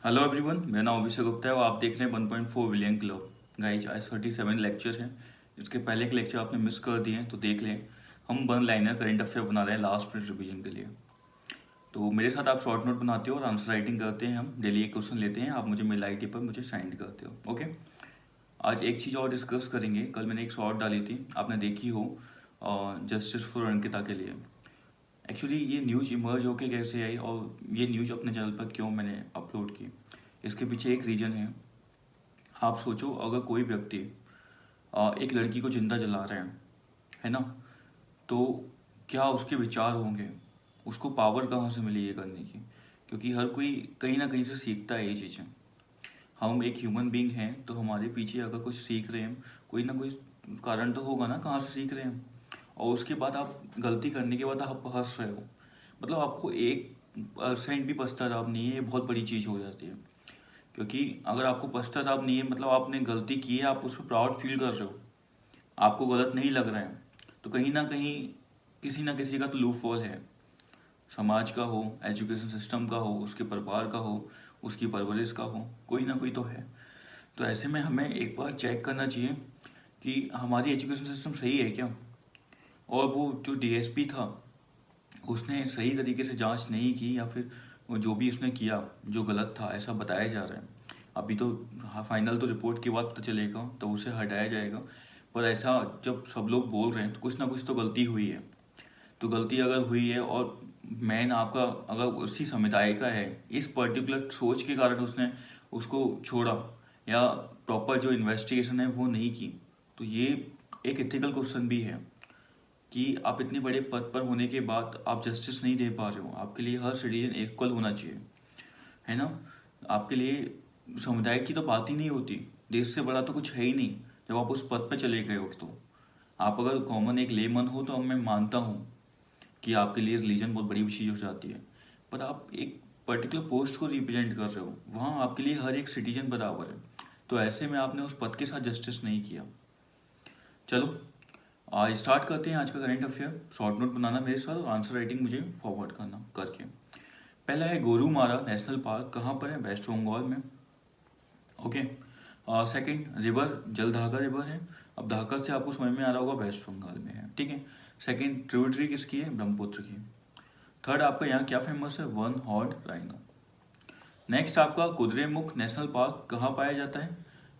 Hello everyone, मेरा नाम अभिषेक गुप्ता है और आप देख रहे हैं 1.4 बिलियन क्लब। गाइज आज 37 लेक्चर हैं। इसके पहले के लेक्चर आपने मिस कर दिए हैं तो देख लें। हम वन लाइनर करंट अफेयर बना रहे हैं लास्ट मिनट रिवीजन के लिए। तो मेरे साथ आप शॉर्ट नोट बनाते हो और आंसर राइटिंग करते हैं। हम डेली एक क्वेश्चन लेते हैं, आप मुझे मेल आईडी पर मुझे सेंड करते हो। ओके, आज एक चीज़ और डिस्कस करेंगे। कल मैंने एक शॉर्ट डाली थी, आपने देखी हो, जस्टिस फॉर अंकिता के लिए। एक्चुअली ये न्यूज़ इमर्ज होके कैसे आई और ये न्यूज़ अपने चैनल पर क्यों मैंने अपलोड की, इसके पीछे एक रीज़न है। आप सोचो, अगर कोई व्यक्ति एक लड़की को जिंदा जला रहे हैं, है ना, तो क्या उसके विचार होंगे, उसको पावर कहाँ से मिली ये करने की। क्योंकि हर कोई कहीं ना कहीं से सीखता है ये चीज़ें। हम एक ह्यूमन बीइंग हैं तो हमारे पीछे अगर कुछ सीख रहे हैं, कोई ना कोई कारण तो होगा ना कहाँ से सीख रहे हैं। और उसके बाद आप गलती करने के बाद आप हंस रहे हो, मतलब आपको 1% भी पश्चाताप नहीं है, ये बहुत बड़ी चीज़ हो जाती है। क्योंकि अगर आपको पश्चाताप नहीं है मतलब आपने गलती की है, आप उस पर प्राउड फील कर रहे हो, आपको गलत नहीं लग रहा है, तो कहीं ना किसी का तो लूप फॉल है। समाज का हो, एजुकेशन सिस्टम का हो, उसके परिवार का हो, उसकी परवरिश का हो, कोई ना कोई तो है। तो ऐसे में हमें एक बार चेक करना चाहिए कि हमारी एजुकेशन सिस्टम सही है क्या। और वो जो डीएसपी था उसने सही तरीके से जांच नहीं की, या फिर वो जो भी उसने किया जो गलत था ऐसा बताया जा रहा है। अभी तो फाइनल तो रिपोर्ट के बाद पता चलेगा तो उसे हटाया जाएगा। पर ऐसा जब सब लोग बोल रहे हैं तो कुछ ना कुछ तो गलती हुई है। तो गलती अगर हुई है और मैन आपका अगर उसी समुदाय का है, इस पर्टिकुलर सोच के कारण उसने उसको छोड़ा या प्रॉपर जो इन्वेस्टिगेशन है वो नहीं की, तो ये एक एथिकल क्वेश्चन भी है कि आप इतने बड़े पद पर होने के बाद आप जस्टिस नहीं दे पा रहे हो। आपके लिए हर सिटीजन इक्वल होना चाहिए, है ना। आपके लिए समुदाय की तो बात ही नहीं होती, देश से बड़ा तो कुछ है ही नहीं। जब आप उस पद पर चले गए हो तो आप अगर कॉमन एक लेमन हो तो मैं मानता हूँ कि आपके लिए रिलीजन बहुत बड़ी चीज़ हो जाती है। पर आप एक पर्टिकुलर पोस्ट को रिप्रेजेंट कर रहे हो, वहाँ आपके लिए हर एक सिटीजन बराबर है। तो ऐसे में आपने उस पद के साथ जस्टिस नहीं किया। चलो आज स्टार्ट करते हैं आज का करंट अफेयर। शॉर्ट नोट बनाना मेरे साथ और आंसर राइटिंग मुझे फॉरवर्ड करना करके। पहला है गोरुमारा नेशनल पार्क कहाँ पर है, वेस्ट बंगाल में। Okay. Second river Jaldhaka river है। अब धाका से आपको समझ में आ रहा होगा वेस्ट बंगाल में है, ठीक है। सेकंड ट्रिब्यूटरी किसकी है, ब्रह्मपुत्र की। थर्ड आपका यहाँ क्या फेमस है, वन हॉर्न राइनो। नेक्स्ट आपका कुद्रेमुख नेशनल पार्क कहाँ पाया जाता है,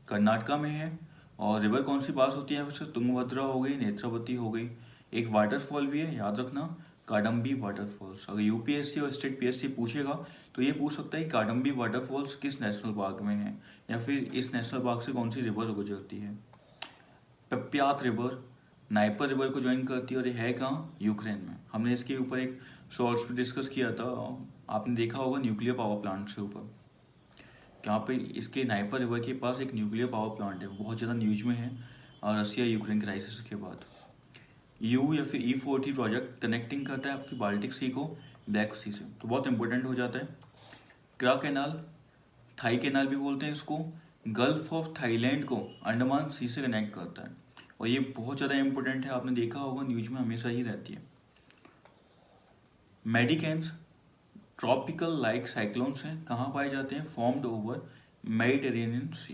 कर्नाटका में है। और रिवर कौन सी पास होती है उससे, तुंगभद्रा हो गई, नेत्रावती हो गई। एक वाटरफॉल भी है, याद रखना, काडम्बी वाटरफॉल्स। अगर यूपीएससी और स्टेट पीएससी पूछेगा तो ये पूछ सकता है कि काडम्बी वाटरफॉल्स किस नेशनल पार्क में है, या फिर इस नेशनल पार्क से कौन सी रिवर गुजरती है। पप्यात रिवर नाइपर रिवर को ज्वाइन करती है और ये है कहाँ, यूक्रेन में। हमने इसके ऊपर एक शॉर्ट्स पे डिस्कस किया था, आपने देखा होगा, न्यूक्लियर पावर प्लांट से ऊपर। यहाँ पे इसके नाइपर रिवर के पास एक न्यूक्लियर पावर प्लांट है, बहुत ज़्यादा न्यूज में है। और रसिया यूक्रेन क्राइसिस के बाद यू या फिर E40 प्रोजेक्ट कनेक्टिंग करता है आपकी बाल्टिक सी को ब्लैक सी से, तो बहुत इंपॉर्टेंट हो जाता है। क्रा कैनाल, थाई कैनाल भी बोलते हैं इसको, गल्फ ऑफ थाईलैंड को अंडमान सी से कनेक्ट करता है। और ये बहुत ज़्यादा इंपॉर्टेंट है, आपने देखा होगा न्यूज में हमेशा ही रहती है। मेडिकेन्स ट्रॉपिकल लाइक साइक्लोन्स हैं, कहाँ पाए जाते हैं, formed over Mediterranean sea.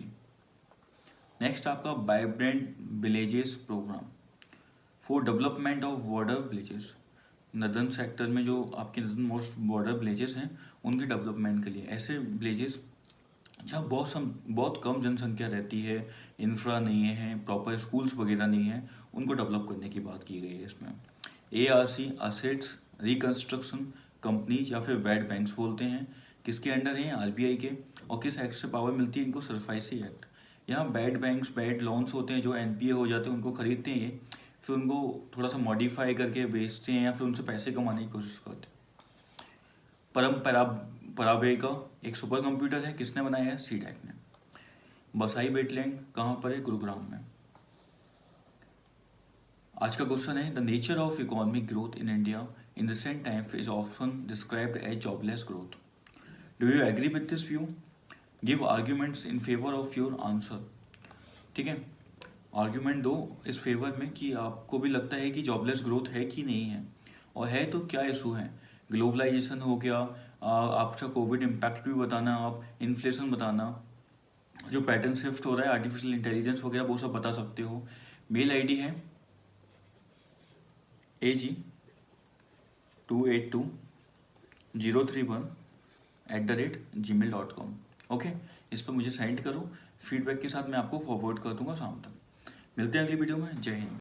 Next आपका vibrant villages program for development of border villages. Northern sector में जो आपके नदर्न मोस्ट बॉर्डर विलेजेस हैं उनके डेवलपमेंट के लिए, ऐसे विलेजेस जहाँ बहुत कम जनसंख्या रहती है, इंफ्रा नहीं है, प्रॉपर स्कूल्स वगैरह नहीं है, उनको डेवलप करने की बात की गई है इसमें। ARC असेट्स रिकंस्ट्रक्शन कंपनीज या फिर वेट बैंक्स बोलते हैं, किसके अंडर हैं, RBI के। और किस एक्ट से पावर मिलती है इनको, सरफाइसी एक्ट। यहाँ बैड बैंक्स बैड लोन्स होते हैं जो NPA हो जाते हैं, उनको खरीदते हैं ये, फिर उनको थोड़ा सा मॉडिफाई करके बेचते हैं या फिर उनसे पैसे कमाने की कोशिश करते हैं। परम्परा पराबे का एक सुपर कंप्यूटर है, किसने बनाया है, CDEC ने। बसाई वेटलैंड कहाँ पर है, गुरुग्राम में। आज का क्वेश्चन है, the nature of economic growth in India in recent time is often described as jobless growth. Do you agree with this view, give arguments in favour of your answer. ठीक है, argument दो इस favour में कि आपको भी लगता है कि जॉबलेस ग्रोथ है कि नहीं है, और है तो क्या इशू है। ग्लोबलाइजेशन हो गया, आपका कोविड इम्पैक्ट भी बताना, आप इन्फ्लेशन बताना, जो पैटर्न शिफ्ट हो रहा है, आर्टिफिशियल इंटेलिजेंस वगैरह वो सब बता सकते हो। मेल आईडी है AG282031@gmail.com। ओके, इस पर मुझे सेंड करो। फीडबैक के साथ मैं आपको फॉरवर्ड कर दूंगा शाम तक। मिलते हैं अगली वीडियो में। जय हिंद।